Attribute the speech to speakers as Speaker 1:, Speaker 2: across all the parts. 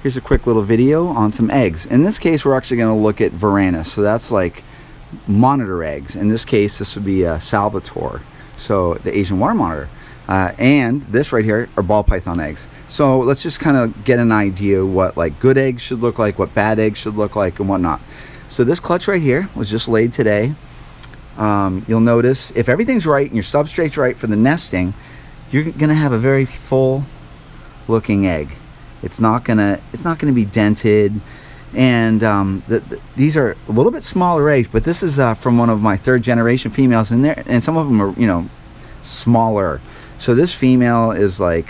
Speaker 1: here's a quick little video on some eggs. In this case, we're actually going to look at Varanus. So that's like monitor eggs. In this case, this would be Salvatore, so the Asian water monitor. And this right here are ball python eggs. So let's just kind of get an idea what like good eggs should look like, what bad eggs should look like, and whatnot. So this clutch right here was just laid today. You'll notice if everything's right and your substrate's right for the nesting, you're gonna have a very full looking egg. It's not gonna be dented, and these are a little bit smaller eggs, but this is from one of my third generation females in there, and some of them are, you know, smaller. So this female is like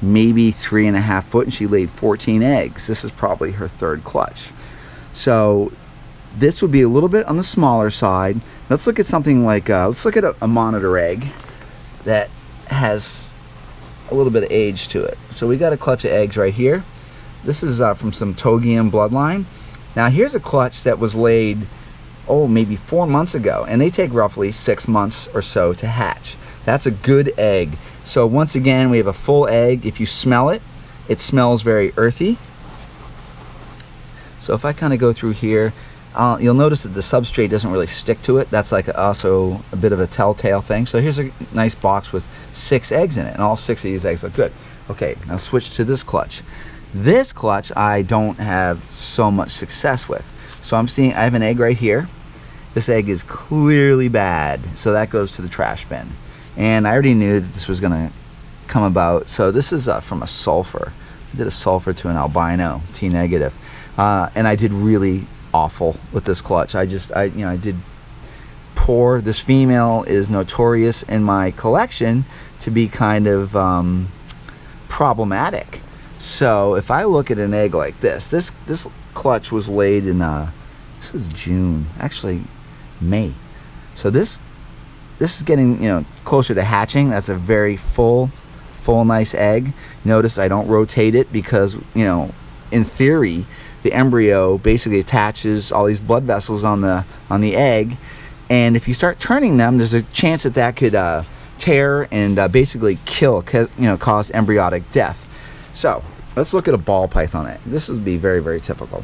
Speaker 1: maybe 3.5 foot, and she laid 14 eggs. This is probably her third clutch. So this would be a little bit on the smaller side. Let's look at something like let's look at a monitor egg that has a little bit of age to it. So we got a clutch of eggs right here. This is from some Togian bloodline. Now here's a clutch that was laid, oh, maybe 4 months ago, and they take roughly 6 months or so to hatch. That's a good egg. So once again, we have a full egg. If you smell it, it smells very earthy. So if I kind of go through here, you'll notice that the substrate doesn't really stick to it. That's like also a bit of a telltale thing. So here's a nice box with 6 eggs in it, and all 6 of these eggs look good. Okay, now switch to this clutch. This clutch I don't have so much success with. So I have an egg right here. This egg is clearly bad, so that goes to the trash bin. And I already knew that this was gonna come about. So this is from a sulfur. I did a sulfur to an albino, T negative. And I did really awful with this clutch. I did poor. This female is notorious in my collection to be kind of problematic. So if I look at an egg like this clutch was laid in this was June, actually May. So this is getting, you know, closer to hatching. That's a very full nice egg. Notice I don't rotate it because, you know, in theory the embryo basically attaches all these blood vessels on the egg, and if you start turning them, there's a chance that could tear and basically kill, you know, cause embryotic death. So let's look at a ball python egg. This would be very, very typical.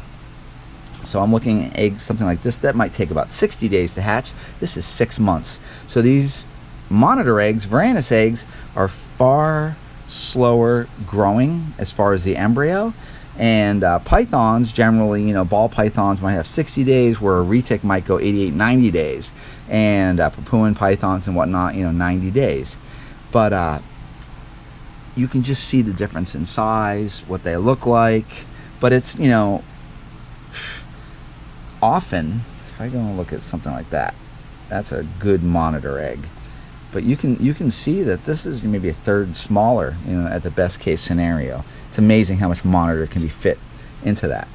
Speaker 1: So I'm looking at eggs, something like this, that might take about 60 days to hatch. This is 6 months. So these monitor eggs, Varanus eggs, are far slower growing as far as the embryo. And pythons generally, you know, ball pythons might have 60 days, where a retic might go 88, 90 days. And Papuan pythons and whatnot, you know, 90 days. But you can just see the difference in size, what they look like. But it's, you know, often, if I go and look at something like that, that's a good monitor egg. But you can see that this is maybe a third smaller, you know, at the best case scenario. It's amazing how much monitor can be fit into that.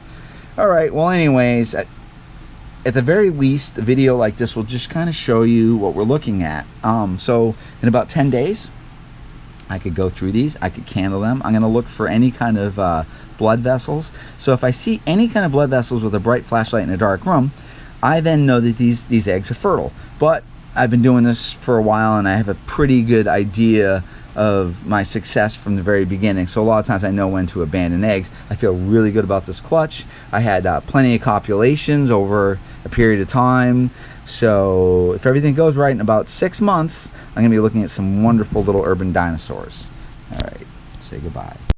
Speaker 1: All right, well, anyways, at the very least, a video like this will just kind of show you what we're looking at. So in about 10 days, I could go through these, I could candle them. I'm gonna look for any kind of blood vessels. So if I see any kind of blood vessels with a bright flashlight in a dark room, I then know that these eggs are fertile. But I've been doing this for a while, and I have a pretty good idea of my success from the very beginning. So a lot of times I know when to abandon eggs. I feel really good about this clutch. I had plenty of copulations over a period of time. So if everything goes right, in about 6 months, I'm gonna be looking at some wonderful little urban dinosaurs. All right, say goodbye.